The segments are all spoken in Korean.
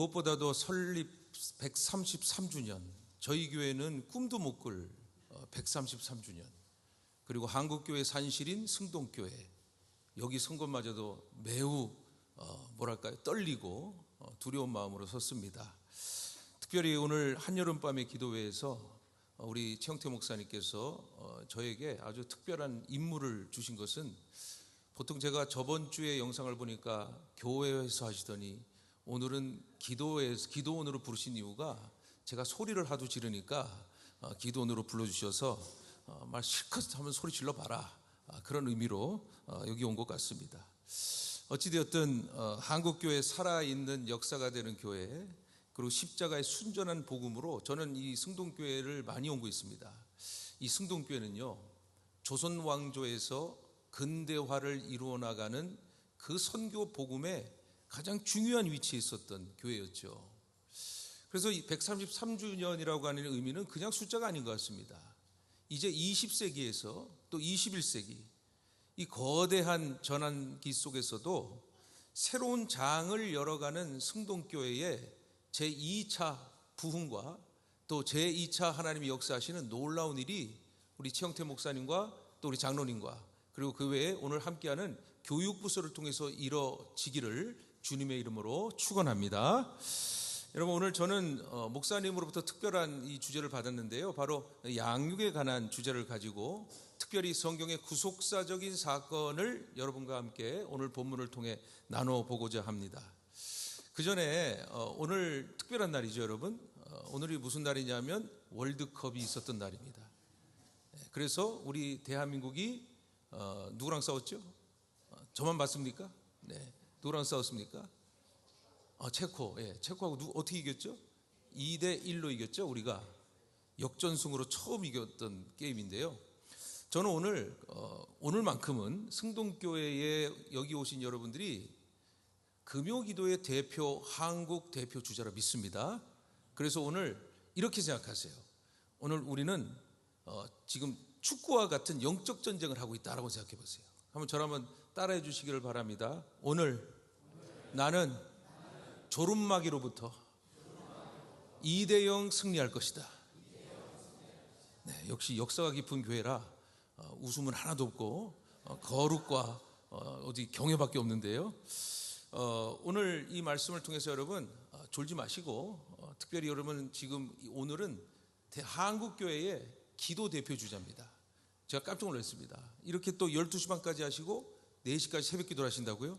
무엇보다도 설립 133주년, 저희 교회는 꿈도 못 꿀 133주년, 그리고 한국교회 산실인 승동교회, 여기 선 것마저도 매우 떨리고 두려운 마음으로 섰습니다. 특별히 오늘 한여름밤의 기도회에서 우리 최영태 목사님께서 저에게 아주 특별한 임무를 주신 것은, 보통 제가 저번 주에 영상을 보니까 교회에서 하시더니 오늘은 기도원으로 부르신 이유가, 제가 소리를 하도 지르니까 기도원으로 불러주셔서 말 실컷 하면 소리 질러봐라, 그런 의미로 여기 온 것 같습니다. 어찌되었든 한국교회 살아있는 역사가 되는 교회, 그리고 십자가의 순전한 복음으로 저는 이 승동교회를 많이 온 거 있습니다. 이 승동교회는요, 조선 왕조에서 근대화를 이루어 나가는 그 선교 복음에 가장 중요한 위치에 있었던 교회였죠. 그래서 이 133주년이라고 하는 의미는 그냥 숫자가 아닌 것 같습니다. 이제 20세기에서 또 21세기, 이 거대한 전환기 속에서도 새로운 장을 열어가는 승동교회의 제2차 부흥과 또 제2차 하나님이 역사하시는 놀라운 일이 우리 최영태 목사님과 또 우리 장로님과, 그리고 그 외에 오늘 함께하는 교육부서를 통해서 이뤄지기를 주님의 이름으로 축원합니다. 여러분, 오늘 저는 목사님으로부터 특별한 이 주제를 받았는데요, 바로 양육에 관한 주제를 가지고 특별히 성경의 구속사적인 사건을 여러분과 함께 오늘 본문을 통해 나눠보고자 합니다. 그 전에 오늘 특별한 날이죠, 여러분. 오늘이 무슨 날이냐면 월드컵이 있었던 날입니다. 그래서 우리 대한민국이 누구랑 싸웠죠? 저만 봤습니까? 네. 누구랑 싸웠습니까? 체코. 체코하고 어떻게 이겼죠? 2대1로 이겼죠. 우리가 역전승으로 처음 이겼던 게임인데요, 저는 오늘만큼은 승동교회에 여기 오신 여러분들이 금요기도의 대표, 한국 대표 주자라 믿습니다. 그래서 오늘 이렇게 생각하세요. 오늘 우리는 지금 축구와 같은 영적 전쟁을 하고 있다라고 생각해 보세요. 저를 따라해 주시기를 바랍니다. 오늘 나는 조rum마기로부터 2대0 승리할 것이다. 네, 역시 역사가 깊은 교회라 웃음은 하나도 없고 거룩과 어디 경외밖에 없는데요, 오늘 이 말씀을 통해서 여러분 졸지 마시고, 특별히 여러분 지금 오늘은 한국교회의 기도 대표 주자입니다. 제가 깜짝 놀랐습니다. 이렇게 또 12시 반까지 하시고 4시까지 새벽 기도를 하신다고요?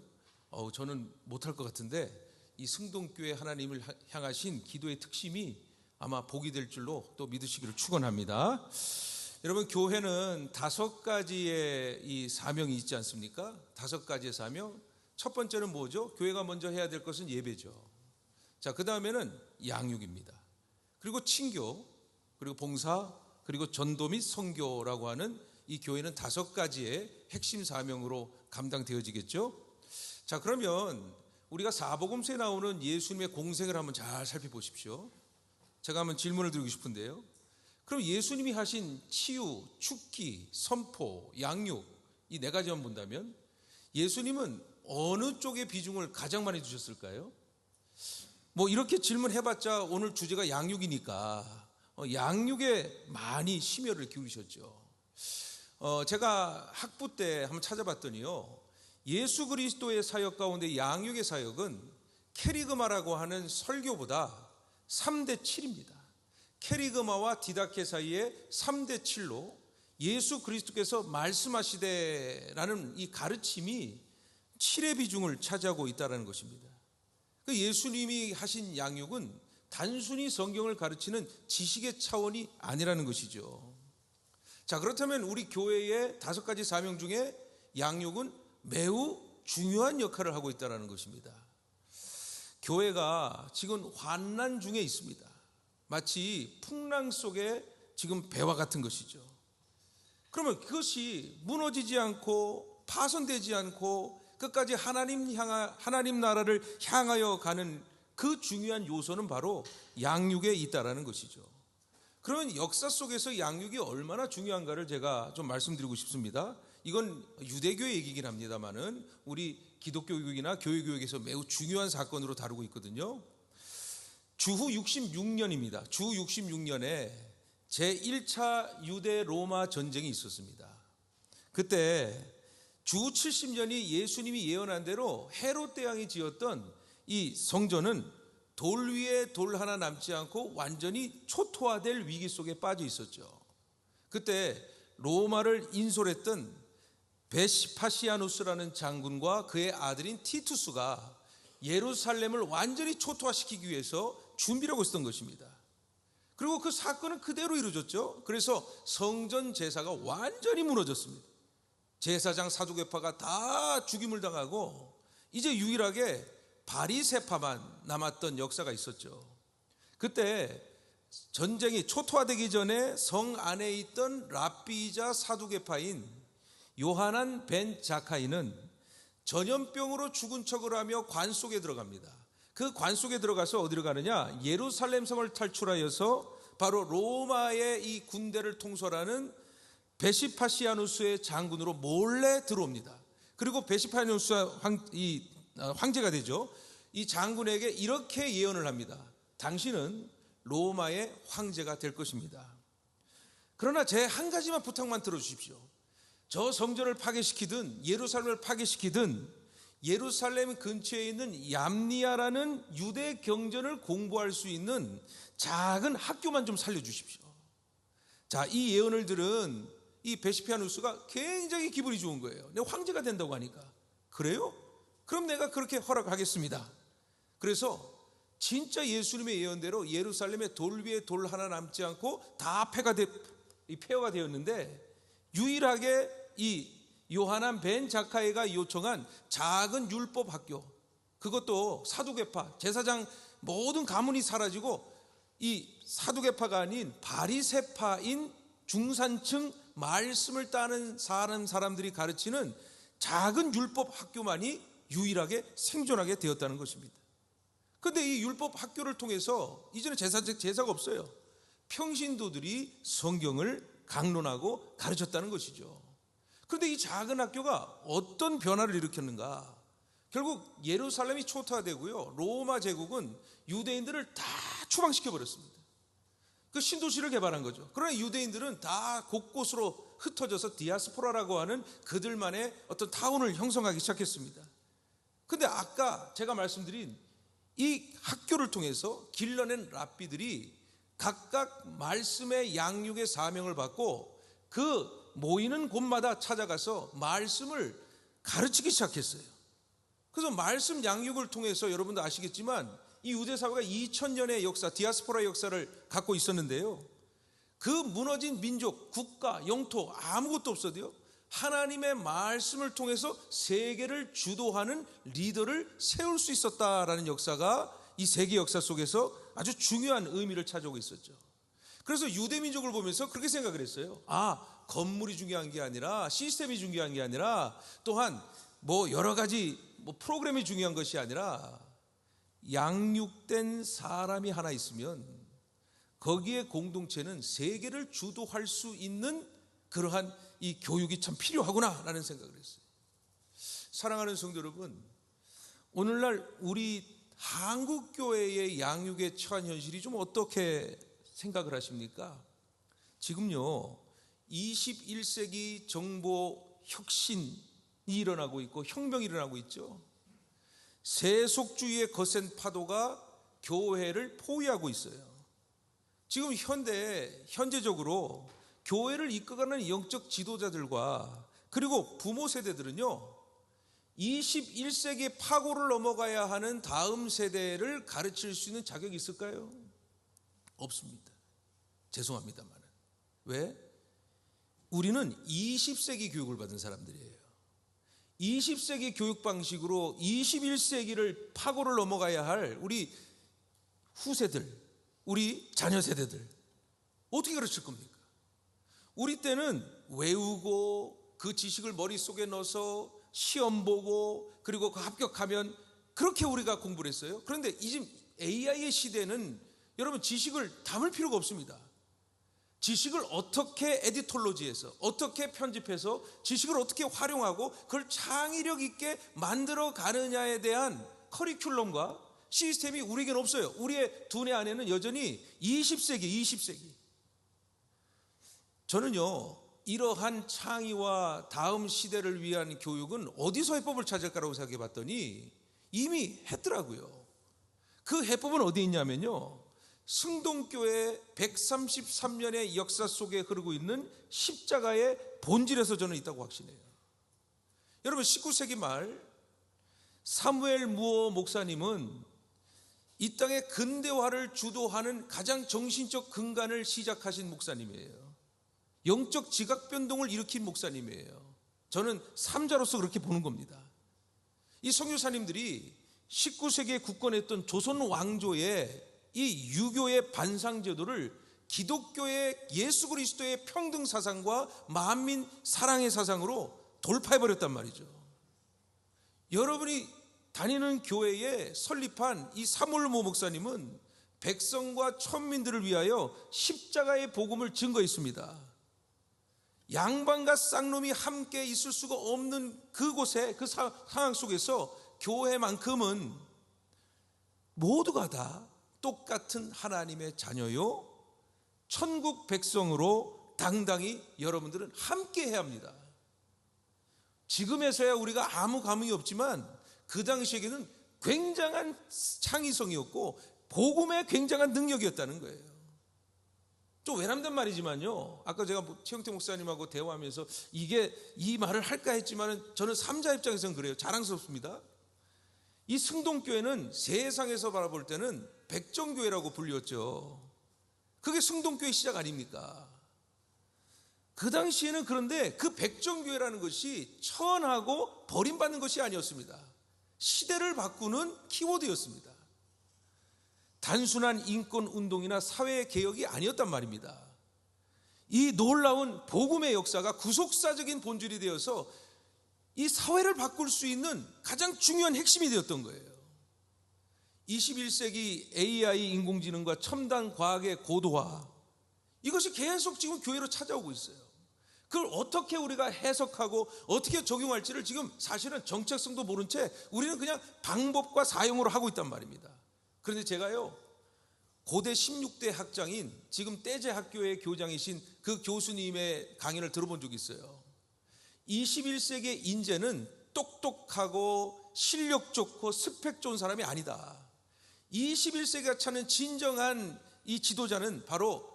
저는 못할 것 같은데, 이 승동교회 하나님을 향하신 기도의 특심이 아마 복이 될 줄로 또 믿으시기를 축원합니다. 여러분, 교회는 5가지의 이 사명이 있지 않습니까? 5가지의 사명. 첫 번째는 뭐죠? 교회가 먼저 해야 될 것은 예배죠. 자, 그 다음에는 양육입니다. 그리고 친교, 그리고 봉사, 그리고 전도 및 선교라고 하는 이 교회는 5가지의 핵심 사명으로 감당되어지겠죠. 자, 그러면 우리가 사복음서에 나오는 예수님의 공생을 한번 잘 살펴보십시오. 제가 한번 질문을 드리고 싶은데요, 그럼 예수님이 하신 치유, 축기, 선포, 양육, 이 4가지만 본다면 예수님은 어느 쪽에 비중을 가장 많이 두셨을까요? 이렇게 질문해봤자 오늘 주제가 양육이니까 양육에 많이 심혈을 기울이셨죠. 제가 학부 때 한번 찾아봤더니요, 예수 그리스도의 사역 가운데 양육의 사역은 캐리그마라고 하는 설교보다 3대7입니다. 캐리그마와 디다케 사이에 3대7로 예수 그리스도께서 말씀하시되라는 이 가르침이 7의 비중을 차지하고 있다는 것입니다. 예수님이 하신 양육은 단순히 성경을 가르치는 지식의 차원이 아니라는 것이죠. 자, 그렇다면 우리 교회의 5가지 사명 중에 양육은 매우 중요한 역할을 하고 있다는 것입니다. 교회가 지금 환난 중에 있습니다. 마치 풍랑 속에 지금 배와 같은 것이죠. 그러면 그것이 무너지지 않고 파손되지 않고 끝까지 하나님 나라를 향하여 가는 그 중요한 요소는 바로 양육에 있다라는 것이죠. 그러면 역사 속에서 양육이 얼마나 중요한가를 제가 좀 말씀드리고 싶습니다. 이건 유대교의 얘기긴 합니다만은 우리 기독교 교육이나 교회 교육에서 매우 중요한 사건으로 다루고 있거든요. 주후 66년입니다. 주후 66년에 제1차 유대 로마 전쟁이 있었습니다. 그때 주후 70년이 예수님이 예언한 대로 헤롯 대왕이 지었던 이 성전은 돌 위에 돌 하나 남지 않고 완전히 초토화될 위기 속에 빠져 있었죠. 그때 로마를 인솔했던 베시파시아누스라는 장군과 그의 아들인 티투스가 예루살렘을 완전히 초토화시키기 위해서 준비를 하고 있었던 것입니다. 그리고 그 사건은 그대로 이루어졌죠. 그래서 성전 제사가 완전히 무너졌습니다. 제사장 사두개파가 다 죽임을 당하고 이제 유일하게 바리새파만 남았던 역사가 있었죠. 그때 전쟁이 초토화되기 전에 성 안에 있던 랍비이자 사두개파인 요하난 벤 자카이는 전염병으로 죽은 척을 하며 관 속에 들어갑니다. 그 관 속에 들어가서 어디로 가느냐? 예루살렘 성을 탈출하여서 바로 로마의 이 군대를 통솔하는 베시파시아누스의 장군으로 몰래 들어옵니다. 그리고 베시파시아누스 황제가 되죠. 이 장군에게 이렇게 예언을 합니다. 당신은 로마의 황제가 될 것입니다. 그러나 제 한 가지만 부탁만 들어주십시오. 저 성전을 파괴시키든 예루살렘을 파괴시키든 예루살렘 근처에 있는 얌니아라는 유대 경전을 공부할 수 있는 작은 학교만 좀 살려주십시오. 자, 이 예언을 들은 이 베시파시아누스가 굉장히 기분이 좋은 거예요. 내가 황제가 된다고 하니까. 그래요? 그럼 내가 그렇게 허락하겠습니다. 그래서 진짜 예수님의 예언대로 예루살렘에 돌 위에 돌 하나 남지 않고 다 폐허가 되었는데, 유일하게 이 요하난 벤 자카이가 요청한 작은 율법 학교, 그것도 사두개파 제사장 모든 가문이 사라지고 이 사두개파가 아닌 바리새파인 중산층 말씀을 따는 사람들이 가르치는 작은 율법 학교만이 유일하게 생존하게 되었다는 것입니다. 그런데 이 율법 학교를 통해서 이제는 제사가 없어요. 평신도들이 성경을 강론하고 가르쳤다는 것이죠. 그런데 이 작은 학교가 어떤 변화를 일으켰는가? 결국 예루살렘이 초토화되고요, 로마 제국은 유대인들을 다 추방시켜버렸습니다. 그 신도시를 개발한 거죠. 그러나 유대인들은 다 곳곳으로 흩어져서 디아스포라라고 하는 그들만의 어떤 타운을 형성하기 시작했습니다. 그런데 아까 제가 말씀드린 이 학교를 통해서 길러낸 랍비들이 각각 말씀의 양육의 사명을 받고 그 모이는 곳마다 찾아가서 말씀을 가르치기 시작했어요. 그래서 말씀 양육을 통해서 여러분도 아시겠지만 이 유대 사회가 2000년의 역사, 디아스포라 역사를 갖고 있었는데요, 그 무너진 민족, 국가, 영토 아무것도 없어도요, 하나님의 말씀을 통해서 세계를 주도하는 리더를 세울 수 있었다라는 역사가 이 세계 역사 속에서 아주 중요한 의미를 차지하고 있었죠. 그래서 유대 민족을 보면서 그렇게 생각을 했어요. 건물이 중요한 게 아니라, 시스템이 중요한 게 아니라, 또한 여러 가지 프로그램이 중요한 것이 아니라, 양육된 사람이 하나 있으면 거기에 공동체는 세계를 주도할 수 있는 그러한 이 교육이 참 필요하구나라는 생각을 했어요. 사랑하는 성도 여러분, 오늘날 우리 한국교회의 양육에 처한 현실이 좀 어떻게 생각을 하십니까? 지금요, 21세기 정보 혁신이 일어나고 있고 혁명이 일어나고 있죠. 세속주의의 거센 파도가 교회를 포위하고 있어요. 지금 현재적으로 교회를 이끌어가는 영적 지도자들과 그리고 부모 세대들은요, 21세기 파고를 넘어가야 하는 다음 세대를 가르칠 수 있는 자격이 있을까요? 없습니다. 죄송합니다만. 왜? 우리는 20세기 교육을 받은 사람들이에요. 20세기 교육 방식으로 21세기를 파고를 넘어가야 할 우리 후세들, 우리 자녀 세대들 어떻게 가르칠 겁니까? 우리 때는 외우고 그 지식을 머릿속에 넣어서 시험 보고 그리고 그 합격하면 그렇게 우리가 공부를 했어요. 그런데 이제 AI의 시대는 여러분 지식을 담을 필요가 없습니다. 지식을 어떻게 에디톨로지해서 어떻게 편집해서 지식을 어떻게 활용하고 그걸 창의력 있게 만들어 가느냐에 대한 커리큘럼과 시스템이 우리에게는 없어요. 우리의 두뇌 안에는 여전히 20세기. 저는요, 이러한 창의와 다음 시대를 위한 교육은 어디서 해법을 찾을까라고 생각해 봤더니 이미 했더라고요. 그 해법은 어디 있냐면요, 승동교회 133년의 역사 속에 흐르고 있는 십자가의 본질에서 저는 있다고 확신해요. 여러분, 19세기 말 사무엘 무어 목사님은 이 땅의 근대화를 주도하는 가장 정신적 근간을 시작하신 목사님이에요. 영적 지각 변동을 일으킨 목사님이에요. 저는 삼자로서 그렇게 보는 겁니다. 이 선교사님들이 19세기에 굳건했던 조선 왕조의 이 유교의 반상 제도를 기독교의 예수 그리스도의 평등 사상과 만민 사랑의 사상으로 돌파해 버렸단 말이죠. 여러분이 다니는 교회에 설립한 이 사무엘 모 목사님은 백성과 천민들을 위하여 십자가의 복음을 증거했습니다. 양반과 쌍놈이 함께 있을 수가 없는 그곳에, 그 상황 속에서 교회만큼은 모두가 다 똑같은 하나님의 자녀요, 천국 백성으로 당당히 여러분들은 함께 해야 합니다. 지금에서야 우리가 아무 감흥이 없지만 그 당시에는 굉장한 창의성이었고 복음의 굉장한 능력이었다는 거예요. 좀 외람된 말이지만요, 아까 제가 최영태 목사님하고 대화하면서 이게 이 말을 할까 했지만 저는 삼자 입장에서는 그래요. 자랑스럽습니다. 이 승동교회는 세상에서 바라볼 때는 백정교회라고 불렸죠. 그게 승동교회 시작 아닙니까? 그 당시에는 그런데 그 백정교회라는 것이 천하고 버림받는 것이 아니었습니다. 시대를 바꾸는 키워드였습니다. 단순한 인권운동이나 사회개혁이 아니었단 말입니다. 이 놀라운 복음의 역사가 구속사적인 본질이 되어서 이 사회를 바꿀 수 있는 가장 중요한 핵심이 되었던 거예요. 21세기 AI 인공지능과 첨단 과학의 고도화, 이것이 계속 지금 교회로 찾아오고 있어요. 그걸 어떻게 우리가 해석하고 어떻게 적용할지를 지금 사실은 정체성도 모른 채 우리는 그냥 방법과 사용으로 하고 있단 말입니다. 그런데 제가요, 고대 16대 학장인 지금 떼제 학교의 교장이신 그 교수님의 강의를 들어본 적이 있어요. 21세기의 인재는 똑똑하고 실력 좋고 스펙 좋은 사람이 아니다. 21세기가 찾는 진정한 이 지도자는 바로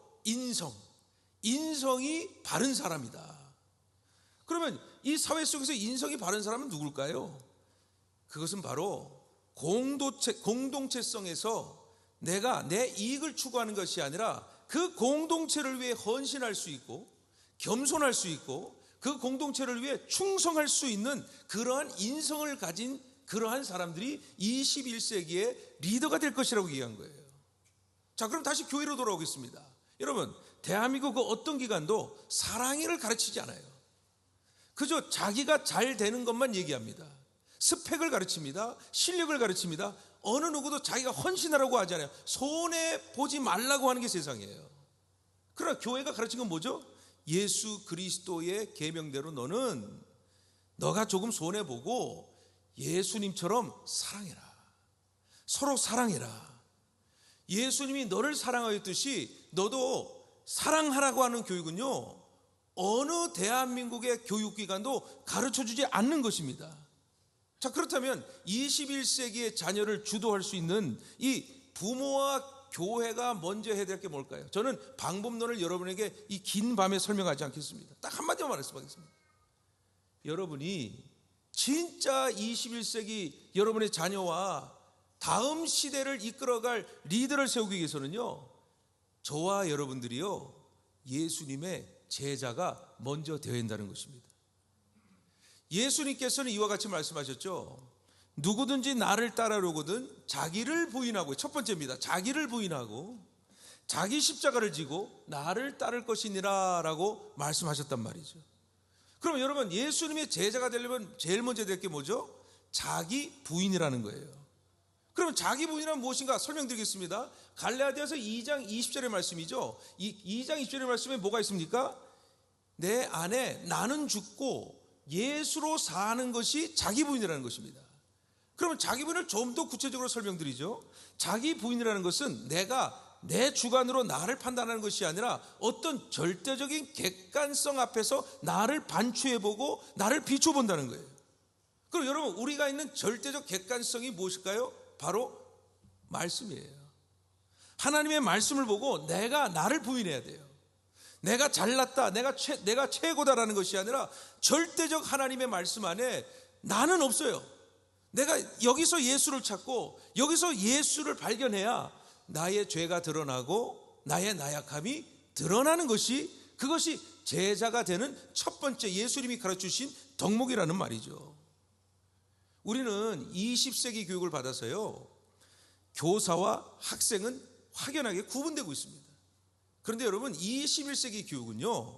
인성이 바른 사람이다. 그러면 이 사회 속에서 인성이 바른 사람은 누굴까요? 그것은 바로 공동체성에서 내가 내 이익을 추구하는 것이 아니라 그 공동체를 위해 헌신할 수 있고 겸손할 수 있고 그 공동체를 위해 충성할 수 있는 그러한 인성을 가진 그러한 사람들이 21세기의 리더가 될 것이라고 얘기한 거예요. 자, 그럼 다시 교회로 돌아오겠습니다. 여러분, 대한민국 그 어떤 기관도 사랑을 가르치지 않아요. 그저 자기가 잘 되는 것만 얘기합니다. 스펙을 가르칩니다. 실력을 가르칩니다. 어느 누구도 자기가 헌신하라고 하지 않아요. 손해보지 말라고 하는 게 세상이에요. 그러나 교회가 가르친 건 뭐죠? 예수 그리스도의 계명대로 너가 조금 손해보고 예수님처럼 사랑해라. 서로 사랑해라. 예수님이 너를 사랑하였듯이 너도 사랑하라고 하는 교육은요, 어느 대한민국의 교육기관도 가르쳐주지 않는 것입니다. 자, 그렇다면 21세기의 자녀를 주도할 수 있는 이 부모와 교회가 먼저 해야 될 게 뭘까요? 저는 방법론을 여러분에게 이 긴 밤에 설명하지 않겠습니다. 딱 한마디만 말씀하겠습니다. 여러분이 진짜 21세기 여러분의 자녀와 다음 시대를 이끌어갈 리더를 세우기 위해서는요, 저와 여러분들이요, 예수님의 제자가 먼저 되어야 한다는 것입니다. 예수님께서는 이와 같이 말씀하셨죠. 누구든지 나를 따르려거든 자기를 부인하고, 첫 번째입니다. 자기를 부인하고 자기 십자가를 지고 나를 따를 것이니라 라고 말씀하셨단 말이죠. 그럼 여러분, 예수님의 제자가 되려면 제일 먼저 될 게 뭐죠? 자기 부인이라는 거예요. 그럼 자기 부인은 무엇인가 설명드리겠습니다. 갈라디아서 2장 20절의 말씀이죠. 이 2장 20절의 말씀에 뭐가 있습니까? 내 안에 나는 죽고 예수로 사는 것이 자기 부인이라는 것입니다. 그러면 자기 부인을 좀 더 구체적으로 설명드리죠. 자기 부인이라는 것은 내가 내 주관으로 나를 판단하는 것이 아니라 어떤 절대적인 객관성 앞에서 나를 반추해보고 나를 비춰본다는 거예요. 그럼 여러분, 우리가 있는 절대적 객관성이 무엇일까요? 바로 말씀이에요. 하나님의 말씀을 보고 내가 나를 부인해야 돼요. 내가 잘났다, 내가 최고다라는 것이 아니라 절대적 하나님의 말씀 안에 나는 없어요. 내가 여기서 예수를 찾고 여기서 예수를 발견해야 나의 죄가 드러나고 나의 나약함이 드러나는 것이, 그것이 제자가 되는 첫 번째 예수님이 가르쳐주신 덕목이라는 말이죠. 우리는 20세기 교육을 받아서요, 교사와 학생은 확연하게 구분되고 있습니다. 그런데 여러분, 21세기 교육은요,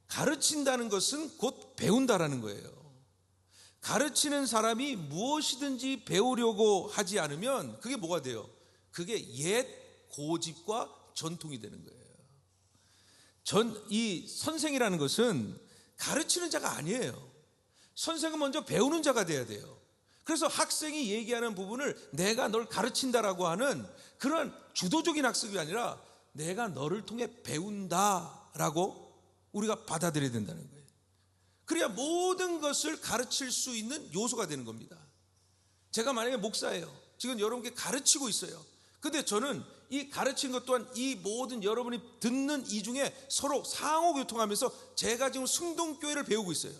가르친다는 것은 곧 배운다라는 거예요. 가르치는 사람이 무엇이든지 배우려고 하지 않으면 그게 뭐가 돼요? 그게 옛 고집과 전통이 되는 거예요. 이 선생이라는 것은 가르치는 자가 아니에요. 선생은 먼저 배우는 자가 돼야 돼요. 그래서 학생이 얘기하는 부분을 내가 널 가르친다라고 하는 그런 주도적인 학습이 아니라 내가 너를 통해 배운다라고 우리가 받아들여야 된다는 거예요. 그래야 모든 것을 가르칠 수 있는 요소가 되는 겁니다. 제가 만약에 목사예요. 지금 여러분께 가르치고 있어요. 근데 저는 이 가르친 것 또한 이 모든 여러분이 듣는 이 중에 서로 상호교통하면서 제가 지금 승동교회를 배우고 있어요.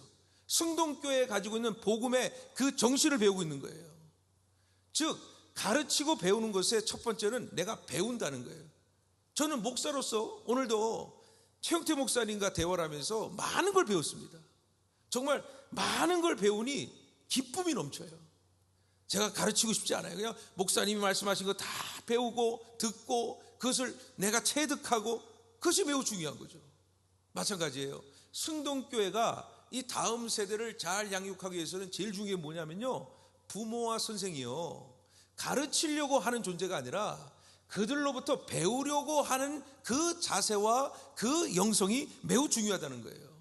승동교회에 가지고 있는 복음의 그 정신을 배우고 있는 거예요. 즉 가르치고 배우는 것의 첫 번째는 내가 배운다는 거예요. 저는 목사로서 오늘도 최영태 목사님과 대화를 하면서 많은 걸 배웠습니다. 정말 많은 걸 배우니 기쁨이 넘쳐요. 제가 가르치고 싶지 않아요. 그냥 목사님이 말씀하신 거 다 배우고 듣고 그것을 내가 체득하고, 그것이 매우 중요한 거죠. 마찬가지예요. 승동교회가 이 다음 세대를 잘 양육하기 위해서는 제일 중요한 게 뭐냐면요, 부모와 선생이요, 가르치려고 하는 존재가 아니라 그들로부터 배우려고 하는 그 자세와 그 영성이 매우 중요하다는 거예요.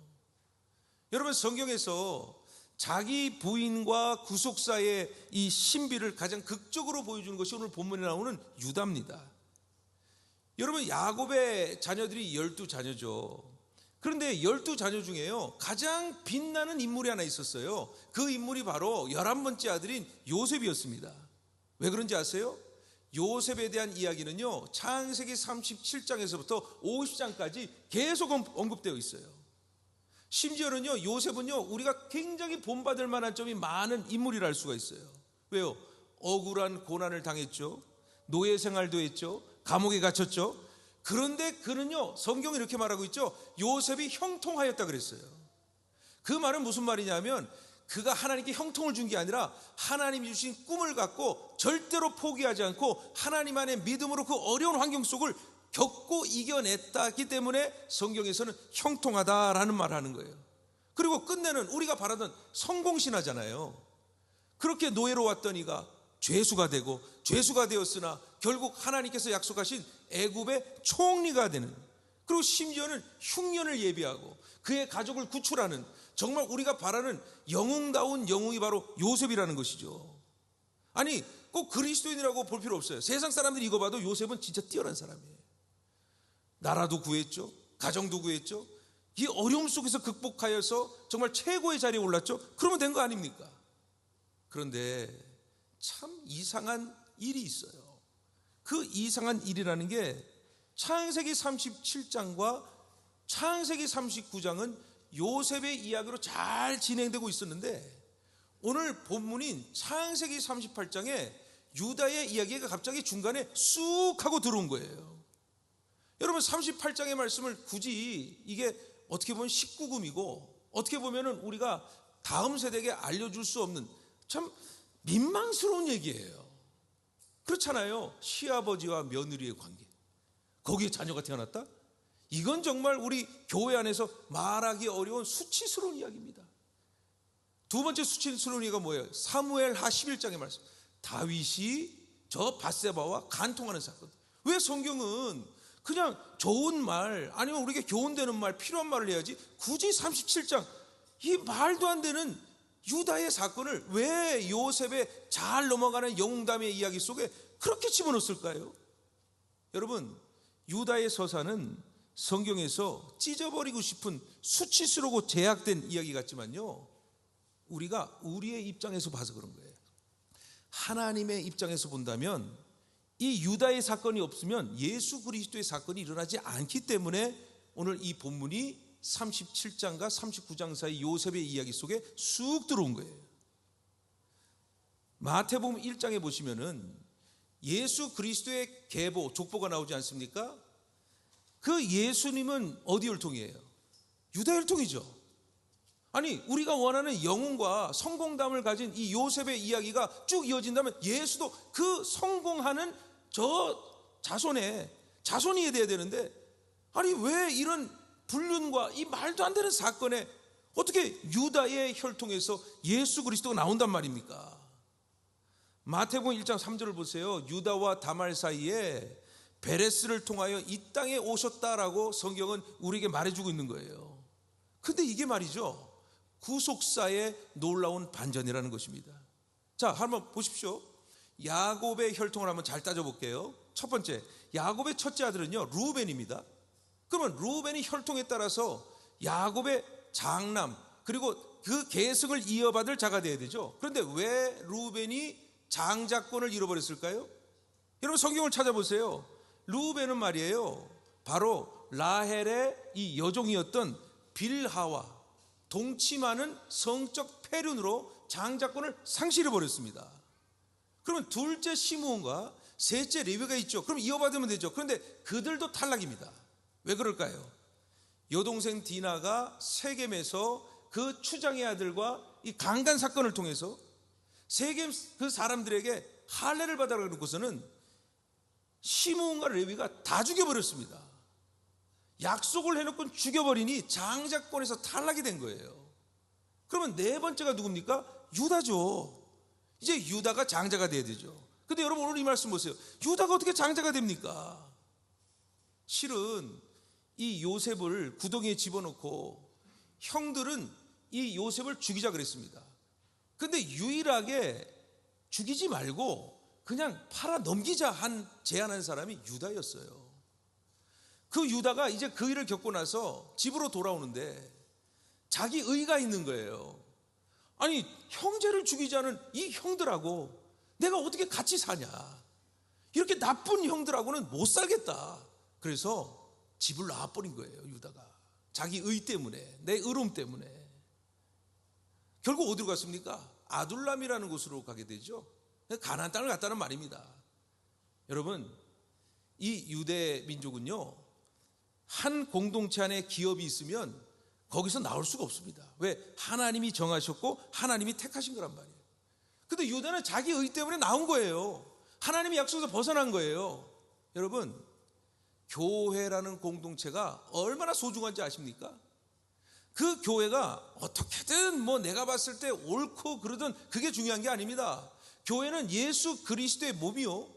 여러분, 성경에서 자기 부인과 구속사의 이 신비를 가장 극적으로 보여주는 것이 오늘 본문에 나오는 유다입니다. 여러분, 야곱의 자녀들이 12자녀죠. 그런데 12자녀 중에요, 가장 빛나는 인물이 하나 있었어요. 그 인물이 바로 11번째 아들인 요셉이었습니다. 왜 그런지 아세요? 요셉에 대한 이야기는요, 창세기 37장에서부터 50장까지 계속 언급되어 있어요. 심지어는요, 요셉은요, 우리가 굉장히 본받을 만한 점이 많은 인물이라 할 수가 있어요. 왜요? 억울한 고난을 당했죠. 노예 생활도 했죠. 감옥에 갇혔죠. 그런데 그는요, 성경이 이렇게 말하고 있죠. 요셉이 형통하였다 그랬어요. 그 말은 무슨 말이냐면, 그가 하나님께 형통을 준 게 아니라 하나님이 주신 꿈을 갖고 절대로 포기하지 않고 하나님 안에 믿음으로 그 어려운 환경 속을 겪고 이겨냈다기 때문에 성경에서는 형통하다라는 말을 하는 거예요. 그리고 끝내는 우리가 바라던 성공신하잖아요. 그렇게 노예로 왔던 이가 죄수가 되고, 죄수가 되었으나 결국 하나님께서 약속하신 애굽의 총리가 되는, 그리고 심지어는 흉년을 예비하고 그의 가족을 구출하는, 정말 우리가 바라는 영웅다운 영웅이 바로 요셉이라는 것이죠. 아니, 꼭 그리스도인이라고 볼 필요 없어요. 세상 사람들이 이거 봐도 요셉은 진짜 뛰어난 사람이에요. 나라도 구했죠. 가정도 구했죠. 이 어려움 속에서 극복하여서 정말 최고의 자리에 올랐죠. 그러면 된 거 아닙니까? 그런데 참 이상한 일이 있어요. 그 이상한 일이라는 게 창세기 37장과 창세기 39장은 요셉의 이야기로 잘 진행되고 있었는데, 오늘 본문인 창세기 38장에 유다의 이야기가 갑자기 중간에 쑥 하고 들어온 거예요. 여러분, 38장의 말씀을 굳이, 이게 어떻게 보면 19금이고 어떻게 보면 우리가 다음 세대에게 알려줄 수 없는 참 민망스러운 얘기예요. 그렇잖아요. 시아버지와 며느리의 관계, 거기에 자녀가 태어났다? 이건 정말 우리 교회 안에서 말하기 어려운 수치스러운 이야기입니다. 두 번째 수치스러운 이야기가 뭐예요? 사무엘하 11장의 말씀, 다윗이 저 밧세바와 간통하는 사건. 왜 성경은 그냥 좋은 말, 아니면 우리에게 교훈되는 말, 필요한 말을 해야지 굳이 37장 이 말도 안 되는 유다의 사건을 왜 요셉의 잘 넘어가는 영웅담의 이야기 속에 그렇게 집어넣었을까요? 여러분, 유다의 서사는 성경에서 찢어버리고 싶은 수치스럽고 제약된 이야기 같지만요, 우리가 우리의 입장에서 봐서 그런 거예요. 하나님의 입장에서 본다면 이 유다의 사건이 없으면 예수 그리스도의 사건이 일어나지 않기 때문에 오늘 이 본문이 37장과 39장 사이 요셉의 이야기 속에 쑥 들어온 거예요. 마태복음 1장에 보시면은 예수 그리스도의 계보, 족보가 나오지 않습니까? 그 예수님은 어디 혈통이에요? 유다 혈통이죠. 아니, 우리가 원하는 영웅과 성공담을 가진 이 요셉의 이야기가 쭉 이어진다면 예수도 그 성공하는 저 자손이 돼야 되는데, 아니 왜 이런 불륜과 이 말도 안 되는 사건에 어떻게 유다의 혈통에서 예수 그리스도가 나온단 말입니까? 마태복음 1장 3절을 보세요. 유다와 다말 사이에 베레스를 통하여 이 땅에 오셨다라고 성경은 우리에게 말해주고 있는 거예요. 근데 이게 말이죠, 구속사의 놀라운 반전이라는 것입니다. 자, 한번 보십시오. 야곱의 혈통을 한번 잘 따져볼게요. 첫 번째, 야곱의 첫째 아들은요 루벤입니다. 그러면 루벤의 혈통에 따라서 야곱의 장남, 그리고 그 계승을 이어받을 자가 되어야 되죠. 그런데 왜 루벤이 장자권을 잃어버렸을까요? 여러분, 성경을 찾아보세요. 루벤은 말이에요, 바로 라헬의 이 여종이었던 빌하와 동침하는 성적 폐륜으로 장자권을 상실해버렸습니다. 그러면 둘째 시므온과 셋째 레위가 있죠. 그럼 이어받으면 되죠. 그런데 그들도 탈락입니다. 왜 그럴까요? 여동생 디나가 세겜에서 그 추장의 아들과 이 강간 사건을 통해서 세겜 그 사람들에게 할례를 받아라 그러고서는 시므온과 레위가 다 죽여버렸습니다. 약속을 해놓고 죽여버리니 장자권에서 탈락이 된 거예요. 그러면 네 번째가 누굽니까? 유다죠. 이제 유다가 장자가 돼야 되죠. 근데 여러분, 오늘 이 말씀 보세요. 유다가 어떻게 장자가 됩니까? 실은 이 요셉을 구덩이에 집어넣고 형들은 이 요셉을 죽이자 그랬습니다. 근데 유일하게 죽이지 말고 그냥 팔아 넘기자 한 제안한 사람이 유다였어요. 그 유다가 이제 그 일을 겪고 나서 집으로 돌아오는데 자기 의가 있는 거예요. 아니, 형제를 죽이자는 이 형들하고 내가 어떻게 같이 사냐, 이렇게 나쁜 형들하고는 못 살겠다. 그래서 집을 나와버린 거예요, 유다가. 자기 의 때문에, 내 의로움 때문에. 결국 어디로 갔습니까? 아둘람이라는 곳으로 가게 되죠. 가나안 땅을 갔다는 말입니다. 여러분, 이 유대 민족은요, 한 공동체 안에 기업이 있으면 거기서 나올 수가 없습니다. 왜? 하나님이 정하셨고 하나님이 택하신 거란 말이에요. 근데 유다는 자기 의 때문에 나온 거예요. 하나님의 약속에서 벗어난 거예요. 여러분, 교회라는 공동체가 얼마나 소중한지 아십니까? 그 교회가 어떻게든 뭐 내가 봤을 때 옳고 그러든 그게 중요한 게 아닙니다. 교회는 예수 그리스도의 몸이요,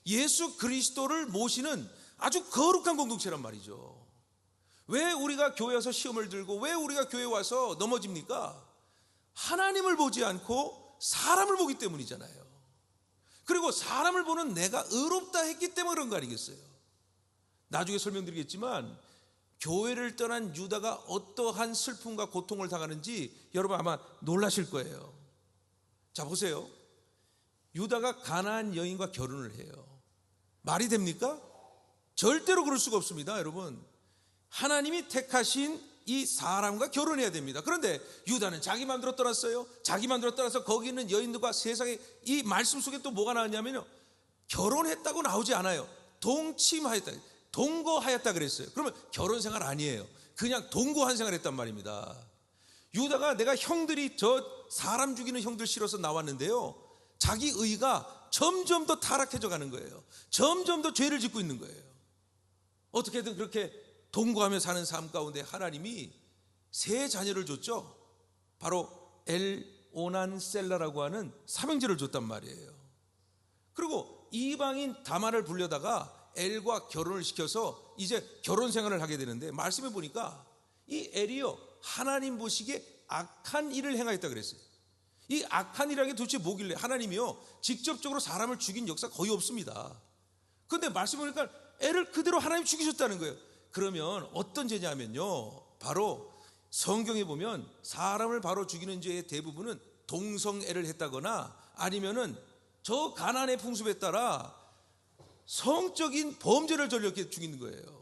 예수 그리스도를 모시는 아주 거룩한 공동체란 말이죠. 왜 우리가 교회 와서 시험을 들고 왜 우리가 교회 와서 넘어집니까? 하나님을 보지 않고 사람을 보기 때문이잖아요. 그리고 사람을 보는 내가 의롭다 했기 때문에 그런 거 아니겠어요? 나중에 설명드리겠지만 교회를 떠난 유다가 어떠한 슬픔과 고통을 당하는지 여러분 아마 놀라실 거예요. 자, 보세요. 유다가 가나안 여인과 결혼을 해요. 말이 됩니까? 절대로 그럴 수가 없습니다. 여러분, 하나님이 택하신 이 사람과 결혼해야 됩니다. 그런데 유다는 자기 마음대로 떠났어요. 자기 마음대로 떠나서 거기 있는 여인들과 세상에, 이 말씀 속에 또 뭐가 나왔냐면요, 결혼했다고 나오지 않아요. 동침하였다, 동거하였다 그랬어요. 그러면 결혼 생활 아니에요. 그냥 동거한 생활 했단 말입니다. 유다가 내가 형들이 저 사람 죽이는 형들 싫어서 나왔는데요, 자기 의가 점점 더 타락해져 가는 거예요. 점점 더 죄를 짓고 있는 거예요. 어떻게든 그렇게 동거하며 사는 삶 가운데 하나님이 세 자녀를 줬죠. 바로 엘오난 셀라라고 하는 삼형제를 줬단 말이에요. 그리고 이방인 다말을 불려다가 엘과 결혼을 시켜서 이제 결혼 생활을 하게 되는데, 말씀해 보니까 이 엘이요, 하나님 보시기에 악한 일을 행하였다 그랬어요. 이 악한 일이라는 게 도대체 뭐길래? 하나님이요 직접적으로 사람을 죽인 역사 거의 없습니다. 그런데 말씀 보니까 애를 그대로 하나님 죽이셨다는 거예요. 그러면 어떤 죄냐면요, 바로 성경에 보면 사람을 바로 죽이는 죄의 대부분은 동성애를 했다거나 아니면은 저 가나안의 풍습에 따라 성적인 범죄를 저렇게 죽이는 거예요.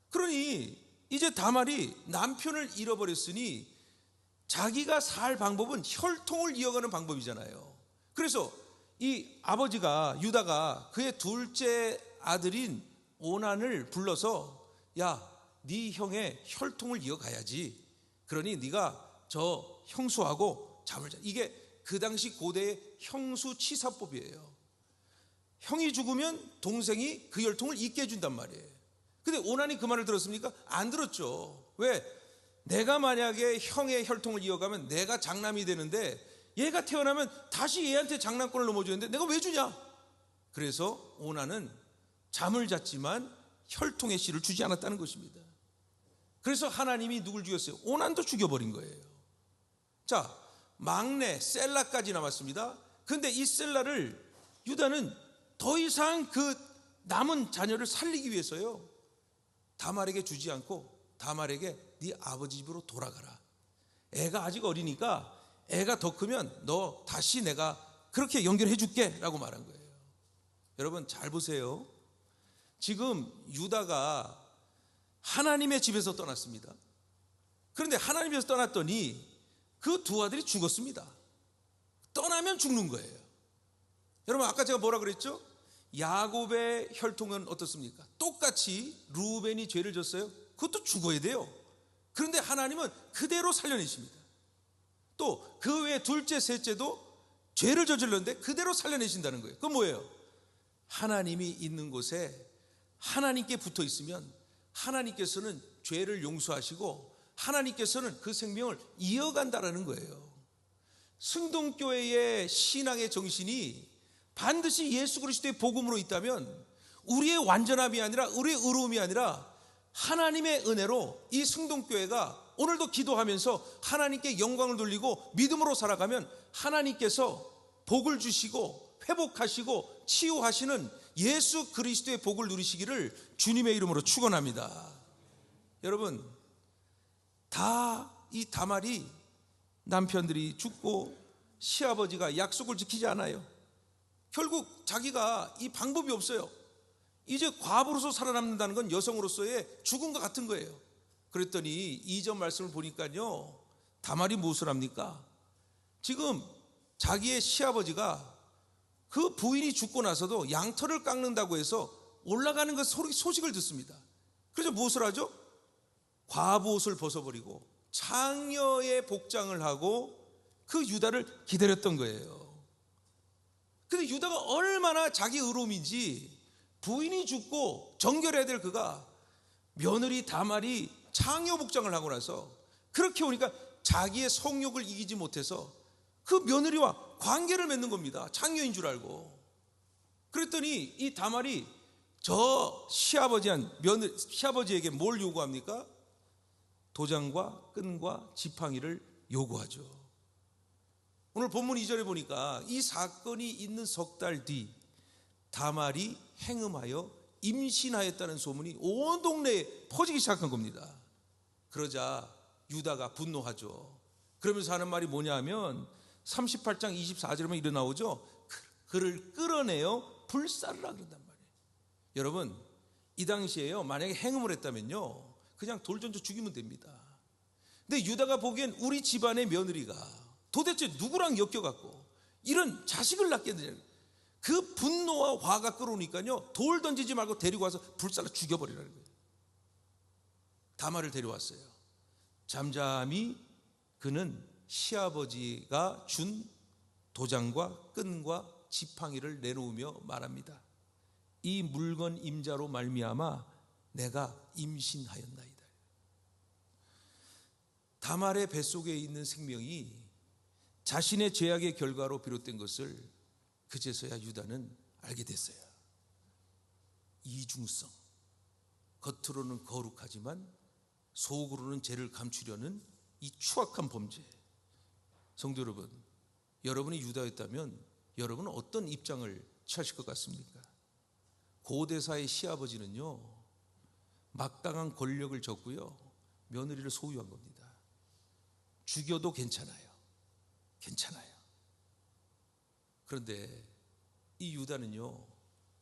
그러니 이제 다말이 남편을 잃어버렸으니 자기가 살 방법은 혈통을 이어가는 방법이잖아요. 그래서 이 아버지가 유다가 그의 둘째 아들인 오난을 불러서 야, 네 형의 혈통을 이어가야지. 그러니 네가 저 형수하고 잠을 자. 이게 그 당시 고대의 형수치사법이에요. 형이 죽으면 동생이 그 혈통을 잇게 해준단 말이에요. 근데 오난이 그 말을 들었습니까? 안 들었죠. 왜? 내가 만약에 형의 혈통을 이어가면 내가 장남이 되는데 얘가 태어나면 다시 얘한테 장남권을 넘어주는데 내가 왜 주냐? 그래서 오난은 잠을 잤지만 혈통의 씨를 주지 않았다는 것입니다. 그래서 하나님이 누굴 죽였어요? 오난도 죽여버린 거예요. 자, 막내 셀라까지 남았습니다. 근데 이 셀라를 유다는 더 이상 그 남은 자녀를 살리기 위해서요 다말에게 주지 않고 다말에게 네 아버지 집으로 돌아가라. 애가 아직 어리니까 애가 더 크면 너 다시 내가 그렇게 연결해 줄게 라고 말한 거예요. 여러분 잘 보세요. 지금 유다가 하나님의 집에서 떠났습니다. 그런데 하나님에서 떠났더니 그 두 아들이 죽었습니다. 떠나면 죽는 거예요. 여러분 아까 제가 뭐라 그랬죠? 야곱의 혈통은 어떻습니까? 똑같이 루벤이 죄를 졌어요. 그것도 죽어야 돼요. 그런데 하나님은 그대로 살려내십니다. 또 그 외에 둘째 셋째도 죄를 저질렀는데 그대로 살려내신다는 거예요. 그건 뭐예요? 하나님이 있는 곳에 하나님께 붙어 있으면 하나님께서는 죄를 용서하시고 하나님께서는 그 생명을 이어간다라는 거예요. 승동교회의 신앙의 정신이 반드시 예수 그리스도의 복음으로 있다면 우리의 완전함이 아니라 우리의 의로움이 아니라 하나님의 은혜로 이 승동교회가 오늘도 기도하면서 하나님께 영광을 돌리고 믿음으로 살아가면 하나님께서 복을 주시고 회복하시고 치유하시는 예수 그리스도의 복을 누리시기를 주님의 이름으로 축원합니다. 여러분 다 이 다말이 남편들이 죽고 시아버지가 약속을 지키지 않아요. 결국 자기가 이 방법이 없어요. 이제 과부로서 살아남는다는 건 여성으로서의 죽음과 같은 거예요. 그랬더니 2절 말씀을 보니까요 다말이 무엇을 합니까? 지금 자기의 시아버지가 그 부인이 죽고 나서도 양털을 깎는다고 해서 올라가는 그 소식을 듣습니다. 그래서 무엇을 하죠? 과부 옷을 벗어버리고 창녀의 복장을 하고 그 유다를 기다렸던 거예요. 근데 유다가 얼마나 자기 의로움인지 부인이 죽고 정결해야 될 그가 며느리 다말이 창녀 복장을 하고 나서 그렇게 오니까 자기의 성욕을 이기지 못해서 그 며느리와 관계를 맺는 겁니다. 창녀인 줄 알고. 그랬더니 이 다말이 저 시아버지에게 뭘 요구합니까? 도장과 끈과 지팡이를 요구하죠. 오늘 본문 2절에 보니까 이 사건이 있는 석 달 뒤 다말이 행음하여 임신하였다는 소문이 온 동네에 퍼지기 시작한 겁니다. 그러자 유다가 분노하죠. 그러면서 하는 말이 뭐냐 하면 38장 24절에만 일어나오죠. 그를 끌어내어 불살르라 그런단 말이에요. 여러분 이 당시에요 만약에 행음을 했다면요 그냥 돌 던져 죽이면 됩니다. 근데 유다가 보기엔 우리 집안의 며느리가 도대체 누구랑 엮여갖고 이런 자식을 낳게 되냐, 그 분노와 화가 끌어오니까요 돌 던지지 말고 데리고 와서 불살라 죽여버리라는 거예요. 다말을 데려왔어요. 잠잠히 그는 시아버지가 준 도장과 끈과 지팡이를 내놓으며 말합니다. 이 물건 임자로 말미암아 내가 임신하였나이다. 다말의 뱃속에 있는 생명이 자신의 죄악의 결과로 비롯된 것을 그제서야 유다는 알게 됐어요. 이중성, 겉으로는 거룩하지만 속으로는 죄를 감추려는 이 추악한 범죄. 성도 여러분, 여러분이 유다였다면 여러분은 어떤 입장을 취하실 것 같습니까? 고대사의 시아버지는요, 막강한 권력을 줬고요, 며느리를 소유한 겁니다. 죽여도 괜찮아요. 그런데 이 유다는요,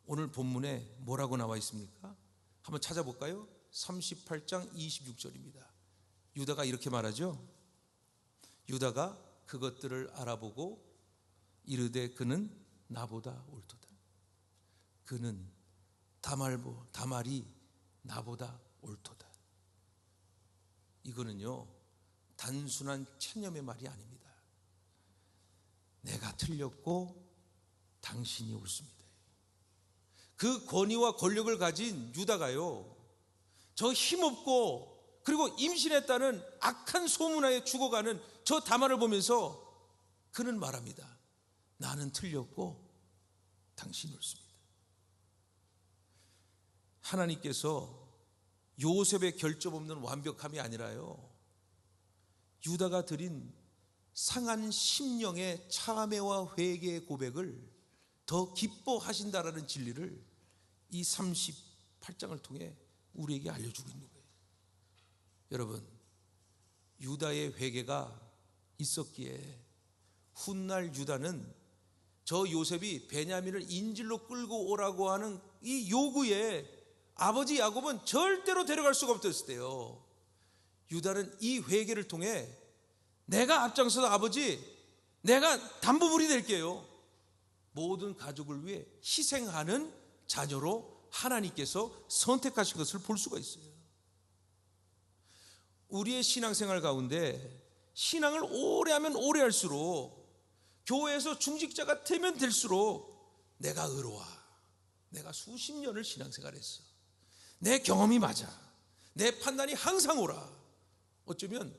오늘 본문에 뭐라고 나와 있습니까? 한번 찾아볼까요? 38장 26절입니다. 유다가 이렇게 말하죠. 유다가 그것들을 알아보고 이르되 그는 나보다 옳도다. 그는 다말이 나보다 옳도다. 이거는요, 단순한 체념의 말이 아닙니다. 내가 틀렸고 당신이 옳습니다. 그 권위와 권력을 가진 유다가요, 저 힘없고 그리고 임신했다는 악한 소문하에 죽어가는 저 다말을 보면서 그는 말합니다. 나는 틀렸고 당신이 옳습니다. 하나님께서 요셉의 결점 없는 완벽함이 아니라요, 유다가 드린 상한 심령의 참회와 회개의 고백을 더 기뻐하신다라는 진리를 이 38장을 통해 우리에게 알려주고 있는 거예요. 여러분, 유다의 회개가 있었기에 훗날 유다는 저 요셉이 베냐민을 인질로 끌고 오라고 하는 이 요구에 아버지 야곱은 절대로 데려갈 수가 없었을 때요, 유다는 이 회개를 통해 내가 앞장서서 아버지, 내가 담보물이 될게요, 모든 가족을 위해 희생하는 자녀로 하나님께서 선택하신 것을 볼 수가 있어요. 우리의 신앙생활 가운데 신앙을 오래 하면 오래 할수록, 교회에서 중직자가 되면 될수록 내가 의로워, 내가 수십 년을 신앙생활했어, 내 경험이 맞아, 내 판단이 항상 옳아. 어쩌면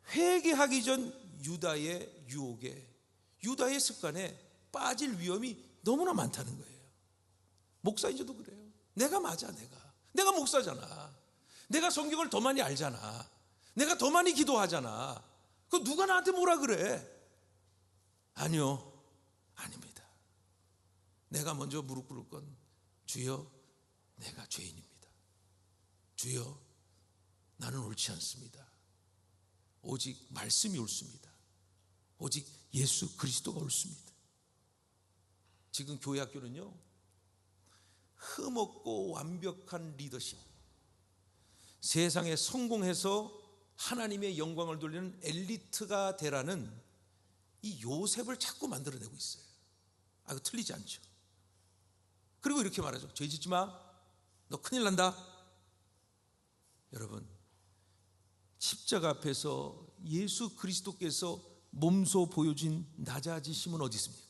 회개하기 전 유다의 유혹에, 유다의 습관에 빠질 위험이 너무나 많다는 거예요. 목사인지도 그래요. 내가 맞아, 내가 목사잖아, 내가 성경을 더 많이 알잖아, 내가 더 많이 기도하잖아, 그 누가 나한테 뭐라 그래? 아니요, 아닙니다. 내가 먼저 무릎 꿇을 건, 주여 내가 죄인입니다, 주여 나는 옳지 않습니다, 오직 말씀이 옳습니다, 오직 예수 그리스도가 옳습니다. 지금 교회 학교는요, 흠없고 완벽한 리더십, 세상에 성공해서 하나님의 영광을 돌리는 엘리트가 되라는 이 요셉을 자꾸 만들어내고 있어요. 이거 틀리지 않죠. 그리고 이렇게 말하죠. 죄 짓지 마, 너 큰일 난다. 여러분, 십자가 앞에서 예수 그리스도께서 몸소 보여준 낮아지심은 어디 있습니까?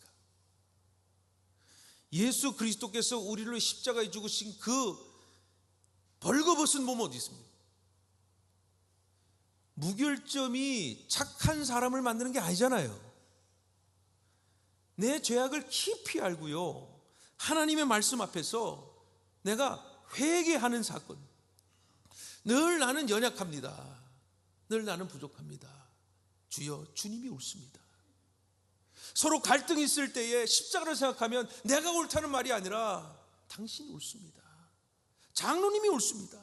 예수 그리스도께서 우리를 십자가에 죽으신 그 벌거벗은 몸은 어디 있습니까? 무결점이 착한 사람을 만드는 게 아니잖아요. 내 죄악을 깊이 알고요, 하나님의 말씀 앞에서 내가 회개하는 사건. 늘 나는 연약합니다, 늘 나는 부족합니다, 주여 주님이 옳습니다. 서로 갈등이 있을 때에 십자가를 생각하면 내가 옳다는 말이 아니라 당신이 옳습니다, 장로님이 옳습니다,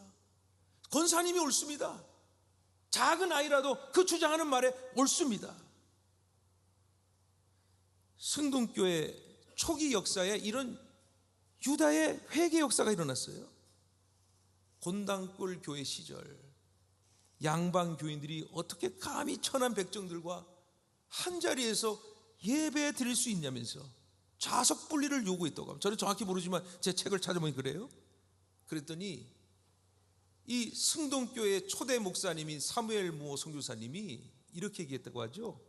권사님이 옳습니다, 작은 아이라도 그 주장하는 말에 옳습니다. 승동교회 초기 역사에 이런 유다의 회개 역사가 일어났어요. 곤당골 교회 시절 양방 교인들이 어떻게 감히 천한 백정들과 한자리에서 예배 드릴 수 있냐면서 좌석 분리를 요구했다고 합니다. 저는 정확히 모르지만 제 책을 찾아보니 그래요. 그랬더니 이 승동교회 초대 목사님인 사무엘 무호 선교사님이 이렇게 얘기했다고 하죠.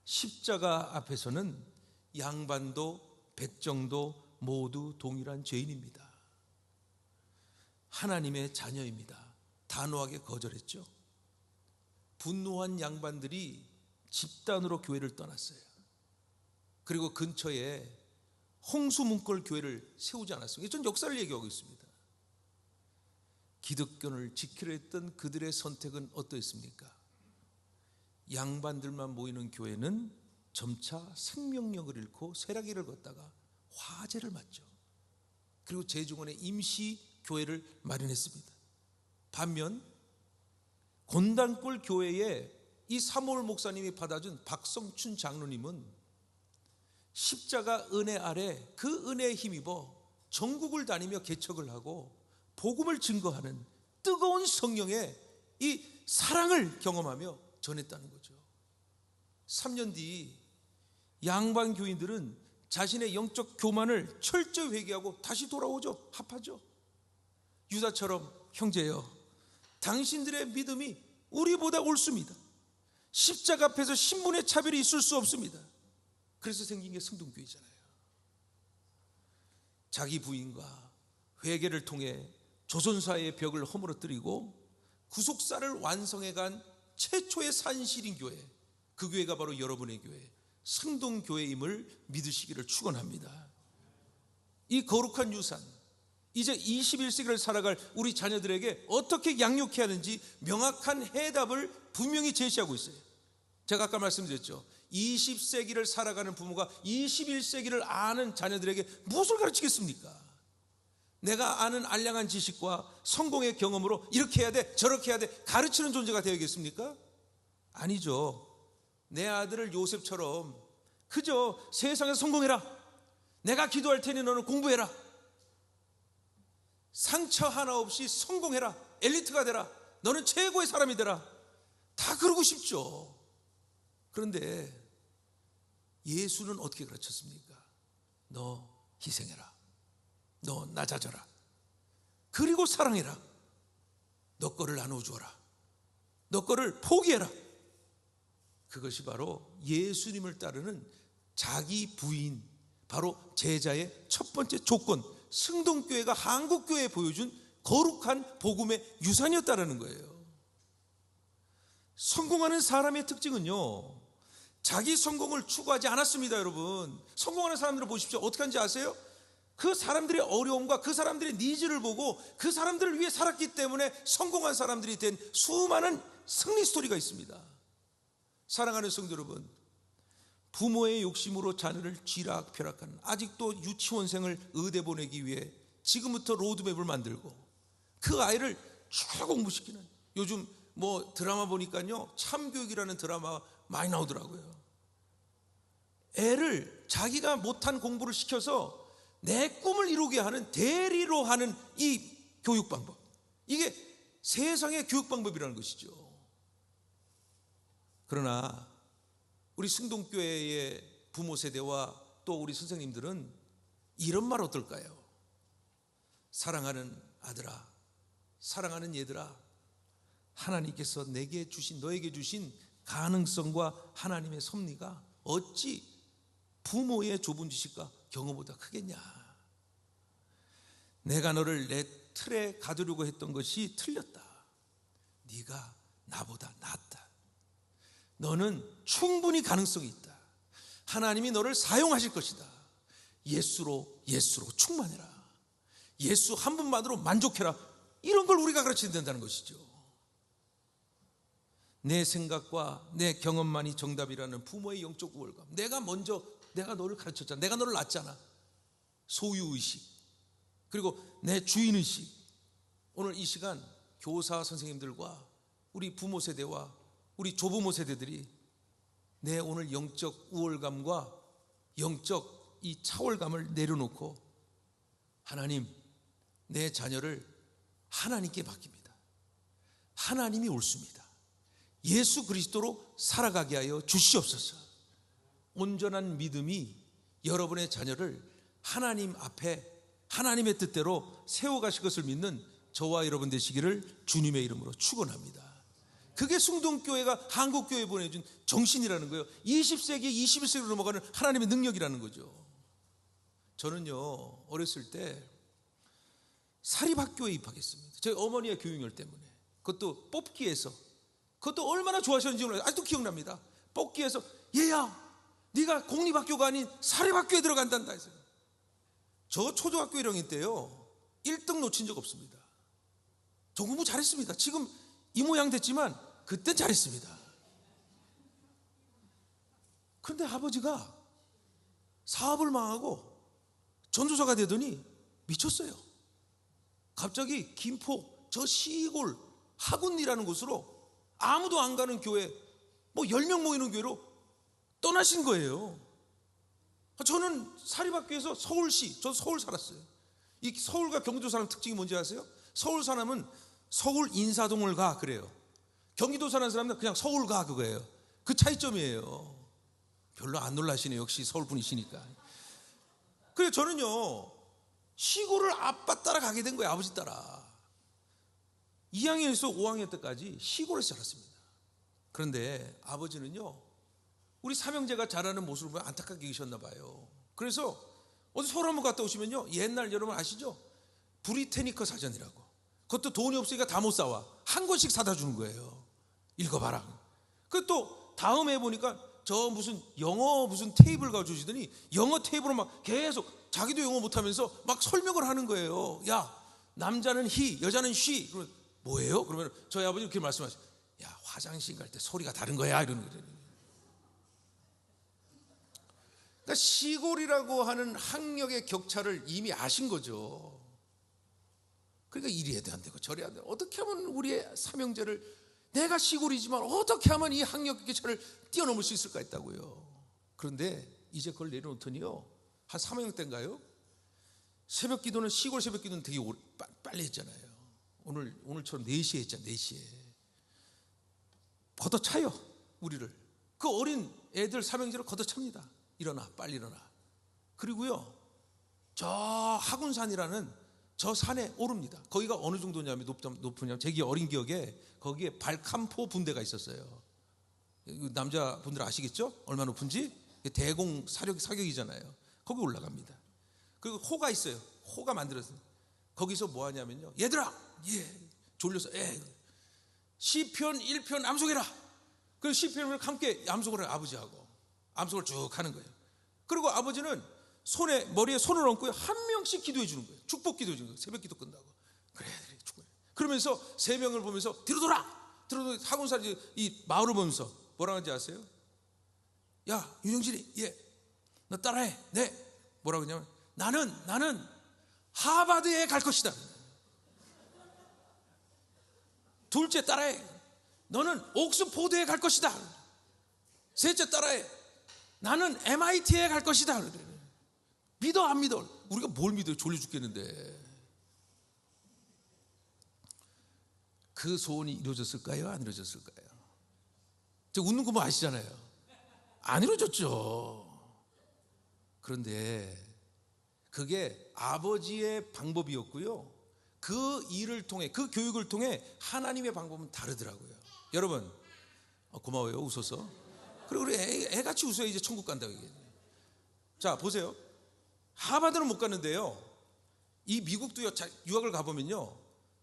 십자가 앞에서는 양반도 백정도 모두 동일한 죄인입니다, 하나님의 자녀입니다. 단호하게 거절했죠. 분노한 양반들이 집단으로 교회를 떠났어요. 그리고 근처에 홍수문골 교회를 세우지 않았습니다. 전 역사를 얘기하고 있습니다. 기득권을 지키려 했던 그들의 선택은 어떠했습니까? 양반들만 모이는 교회는 점차 생명력을 잃고 쇠락기를 걷다가 화재를 맞죠. 그리고 제중원에 임시 교회를 마련했습니다. 반면 곤단골 교회에 이 사무엘 목사님이 받아준 박성춘 장로님은 십자가 은혜 아래 그 은혜에 힘입어 전국을 다니며 개척을 하고 복음을 증거하는 뜨거운 성령의 이 사랑을 경험하며 전했다는 거죠. 3년 뒤 양반 교인들은 자신의 영적 교만을 철저히 회개하고 다시 돌아오죠. 합하죠. 유다처럼 형제여, 당신들의 믿음이 우리보다 옳습니다. 십자가 앞에서 신분의 차별이 있을 수 없습니다. 그래서 생긴 게 승동교회잖아요. 자기 부인과 회개를 통해 조선사의 벽을 허물어뜨리고 구속사를 완성해간 최초의 산실인 교회, 그 교회가 바로 여러분의 교회 승동교회임을 믿으시기를 축원합니다. 이 거룩한 유산, 이제 21세기를 살아갈 우리 자녀들에게 어떻게 양육해야 하는지 명확한 해답을 분명히 제시하고 있어요. 제가 아까 말씀드렸죠. 20세기를 살아가는 부모가 21세기를 아는 자녀들에게 무엇을 가르치겠습니까? 내가 아는 알량한 지식과 성공의 경험으로 이렇게 해야 돼, 저렇게 해야 돼 가르치는 존재가 되어야겠습니까? 아니죠. 내 아들을 요셉처럼 그저 세상에서 성공해라, 내가 기도할 테니 너는 공부해라, 상처 하나 없이 성공해라, 엘리트가 되라, 너는 최고의 사람이 되라, 다 그러고 싶죠. 그런데 예수는 어떻게 가르쳤습니까? 너 희생해라, 너 낮아져라, 그리고 사랑해라, 너 거를 나눠주어라, 너 거를 포기해라. 그것이 바로 예수님을 따르는 자기 부인, 바로 제자의 첫 번째 조건, 승동교회가 한국교회에 보여준 거룩한 복음의 유산이었다는 거예요. 성공하는 사람의 특징은요, 자기 성공을 추구하지 않았습니다. 여러분, 성공하는 사람들을 보십시오. 어떻게 하는지 아세요? 그 사람들의 어려움과 그 사람들의 니즈를 보고 그 사람들을 위해 살았기 때문에 성공한 사람들이 된 수많은 승리 스토리가 있습니다. 사랑하는 성도 여러분, 부모의 욕심으로 자녀를 쥐락펴락하는, 아직도 유치원생을 의대 보내기 위해 지금부터 로드맵을 만들고 그 아이를 쭉 공부시키는, 요즘 뭐 드라마 보니까요, 참교육이라는 드라마 많이 나오더라고요. 애를 자기가 못한 공부를 시켜서 내 꿈을 이루게 하는, 대리로 하는 이 교육 방법, 이게 세상의 교육 방법이라는 것이죠. 그러나 우리 승동교회의 부모 세대와 또 우리 선생님들은 이런 말 어떨까요? 사랑하는 아들아, 사랑하는 얘들아, 하나님께서 내게 주신, 너에게 주신 가능성과 하나님의 섭리가 어찌 부모의 좁은 지식과 경험보다 크겠냐. 내가 너를 내 틀에 가두려고 했던 것이 틀렸다. 네가 나보다 낫다. 너는 충분히 가능성이 있다. 하나님이 너를 사용하실 것이다. 예수로 충만해라. 예수 한 분만으로 만족해라. 이런 걸 우리가 가르쳐야 된다는 것이죠. 내 생각과 내 경험만이 정답이라는 부모의 영적 우월감, 내가 너를 가르쳤잖아, 내가 너를 낳았잖아, 소유의식, 그리고 내 주인의식. 오늘 이 시간 교사 선생님들과 우리 부모 세대와 우리 조부모 세대들이 내 오늘 영적 우월감과 영적 이 차월감을 내려놓고, 하나님, 내 자녀를 하나님께 맡깁니다. 하나님이 옳습니다. 예수 그리스도로 살아가게 하여 주시옵소서. 온전한 믿음이 여러분의 자녀를 하나님 앞에 하나님의 뜻대로 세워가실 것을 믿는 저와 여러분 되시기를 주님의 이름으로 축원합니다. 그게 승동교회가 한국교회에 보내준 정신이라는 거예요. 20세기, 21세기로 넘어가는 하나님의 능력이라는 거죠. 저는요, 어렸을 때 사립학교에 입학했습니다. 저희 어머니의 교육열 때문에. 그것도 뽑기에서, 그것도 얼마나 좋아하셨는지 아직도 기억납니다. 뽑기에서 얘야, 네가 공립학교가 아닌 사립학교에 들어간단다 했어요. 저 초등학교 1학년 때요 1등 놓친 적 없습니다. 저 공부 잘했습니다. 지금 이 모양 됐지만 그땐 잘했습니다. 그런데 아버지가 사업을 망하고 전도사가 되더니 미쳤어요. 갑자기 김포 저 시골 하군이라는 곳으로 아무도 안 가는 교회, 뭐 10명 모이는 교회로 떠나신 거예요. 저는 사립학교에서 서울시, 저 서울 살았어요. 이 서울과 경기도 사람 특징이 뭔지 아세요? 서울 사람은 서울 인사동을 가 그래요. 경기도 사는 사람은 그냥 서울 가 그거예요. 그 차이점이에요. 별로 안 놀라시네요. 역시 서울 분이시니까. 그래서 저는요 시골을 아빠 따라 가게 된 거예요. 아버지 따라. 2학년에서 5학년 때까지 시골에서 자랐습니다. 그런데 아버지는요 우리 삼형제가 자라는 모습을 보면 안타깝게 계셨나 봐요. 그래서 어디 서울 한번 갔다 오시면요 옛날 여러분 아시죠? 브리테니커 사전이라고, 그것도 돈이 없으니까 다 못 사와, 한 권씩 사다 주는 거예요. 읽어봐라. 그 또 다음에 보니까 저 무슨 영어 무슨 테이블 가져주시더니 영어 테이블을 막 계속 자기도 영어 못하면서 막 설명을 하는 거예요. 야 남자는 he, 여자는 she. 그러면 뭐예요? 그러면 저희 아버지 그렇게 말씀하셔요. 야 화장실 갈 때 소리가 다른 거야 이러는 거예요. 그러니까 시골이라고 하는 학력의 격차를 이미 아신 거죠. 그러니까 이리 해도 안 되고 저리 안 되고, 어떻게 하면 우리의 삼형제를, 내가 시골이지만 어떻게 하면 이 학력 격차를 뛰어넘을 수 있을까 했다고요. 그런데 이제 그걸 내려놓더니요 한 3학년 때인가요? 새벽 기도는, 시골 새벽 기도는 되게 빨리 했잖아요. 오늘처럼 4시에 했잖아요. 4시에 걷어차요 우리를. 그 어린 애들 삼형제를 걷어찹니다. 일어나, 빨리 일어나. 그리고요 저 하군산이라는 저 산에 오릅니다. 거기가 어느 정도냐면 높으냐면 제 어린 기억에 거기에 발칸포 분대가 있었어요. 남자분들 아시겠죠? 얼마나 높은지? 대공 사격이잖아요. 거기 올라갑니다. 그리고 호가 있어요. 호가 만들었어요. 거기서 뭐 하냐면요 얘들아, 졸려서 시편 1편 암송해라. 그래서 시편을 함께 암송을 해요. 아버지하고 암송을 쭉 하는 거예요. 그리고 아버지는 머리에 손을 얹고 한 명씩 기도해 주는 거예요. 축복 기도해 주는 거예요. 새벽 기도 끝나고. 그래 축복해. 그러면서 3명을 보면서 뒤로 돌아. 하군산 이 마을을 보면서 뭐라고 하는지 아세요? 야 윤영진이, 너 따라해. 네. 뭐라고 했냐면 나는 하버드에 갈 것이다. 둘째 따라해. 너는 옥스포드에 갈 것이다. 셋째 따라해. 나는 MIT에 갈 것이다. 믿어 안 믿어? 우리가 뭘 믿어요? 졸려 죽겠는데. 그 소원이 이루어졌을까요? 안 이루어졌을까요? 저 웃는 거 뭐 아시잖아요. 안 이루어졌죠. 그런데 그게 아버지의 방법이었고요, 그 일을 통해, 그 교육을 통해 하나님의 방법은 다르더라고요. 여러분 고마워요 웃어서. 그리고 우리 애같이 웃어야 이제 천국 간다고 얘기해요. 자 보세요. 하버드는 못 갔는데요 이 미국도 유학을 가보면요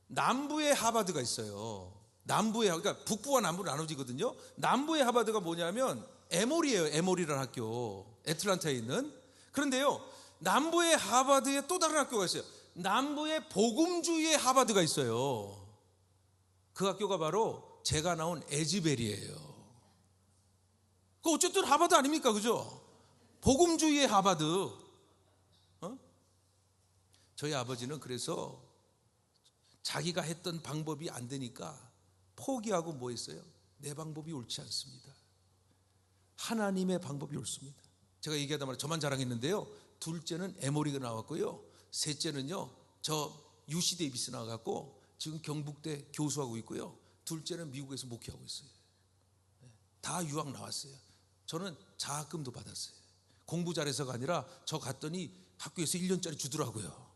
남부에 하버드가 있어요. 남부에, 그러니까 북부와 남부로 나눠지거든요. 남부의 하버드가 뭐냐면 에모리예요. 에모리라는 학교, 애틀란타에 있는. 그런데요 남부의 하버드에 또 다른 학교가 있어요. 남부의 복음주의의 하버드가 있어요. 그 학교가 바로 제가 나온 에즈벨이에요. 그 어쨌든 하버드 아닙니까? 그죠? 복음주의의 하버드. 저희 아버지는 그래서 자기가 했던 방법이 안 되니까 포기하고 뭐 했어요? 내 방법이 옳지 않습니다. 하나님의 방법이 옳습니다. 제가 얘기하다 말해 저만 자랑했는데요, 둘째는 에모리가 나왔고요, 셋째는요 저 UC 데이비스 나와갖고 지금 경북대 교수하고 있고요, 둘째는 미국에서 목회하고 있어요. 다 유학 나왔어요. 저는 장학금도 받았어요. 공부 잘해서가 아니라 저 갔더니 학교에서 1년짜리 주더라고요.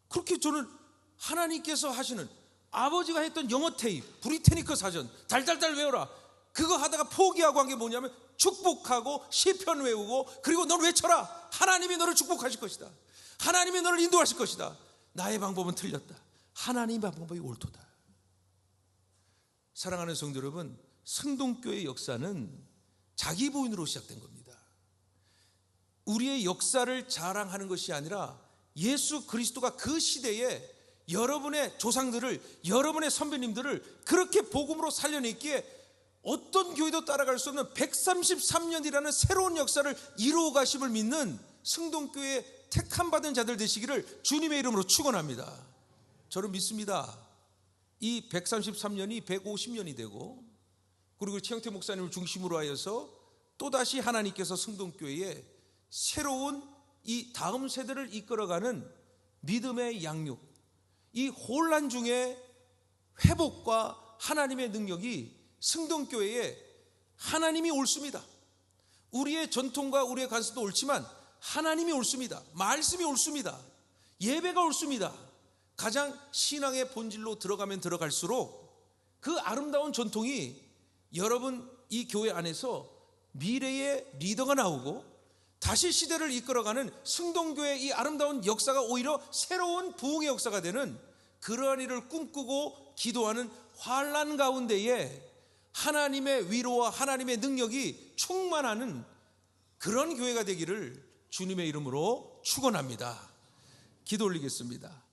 그렇게 저는 하나님께서 하시는, 아버지가 했던 영어 테이프, 브리테니커 사전 달달달 외워라, 그거 하다가 포기하고 한 게 뭐냐면 축복하고 시편 외우고, 그리고 넌 외쳐라. 하나님이 너를 축복하실 것이다. 하나님이 너를 인도하실 것이다. 나의 방법은 틀렸다. 하나님의 방법이 옳도다. 사랑하는 성도 여러분, 성동교의 역사는 자기 부인으로 시작된 겁니다. 우리의 역사를 자랑하는 것이 아니라 예수 그리스도가 그 시대에 여러분의 조상들을, 여러분의 선배님들을 그렇게 복음으로 살려냈기에 어떤 교회도 따라갈 수 없는 133년이라는 새로운 역사를 이루어 가심을 믿는 승동교회 택함 받은 자들 되시기를 주님의 이름으로 축원합니다. 저는 믿습니다. 이 133년이 150년이 되고, 그리고 최영태 목사님을 중심으로 하여서 또다시 하나님께서 승동교회에 새로운 이 다음 세대를 이끌어가는 믿음의 양육, 이 혼란 중에 회복과 하나님의 능력이 승동교회에 하나님이 옳습니다. 우리의 전통과 우리의 관습도 옳지만 하나님이 옳습니다. 말씀이 옳습니다. 예배가 옳습니다. 가장 신앙의 본질로 들어가면 들어갈수록 그 아름다운 전통이 여러분 이 교회 안에서 미래의 리더가 나오고 다시 시대를 이끌어가는 승동교회의 이 아름다운 역사가 오히려 새로운 부흥의 역사가 되는 그러한 일을 꿈꾸고 기도하는 환난 가운데에 하나님의 위로와 하나님의 능력이 충만하는 그런 교회가 되기를 주님의 이름으로 축원합니다. 기도 올리겠습니다.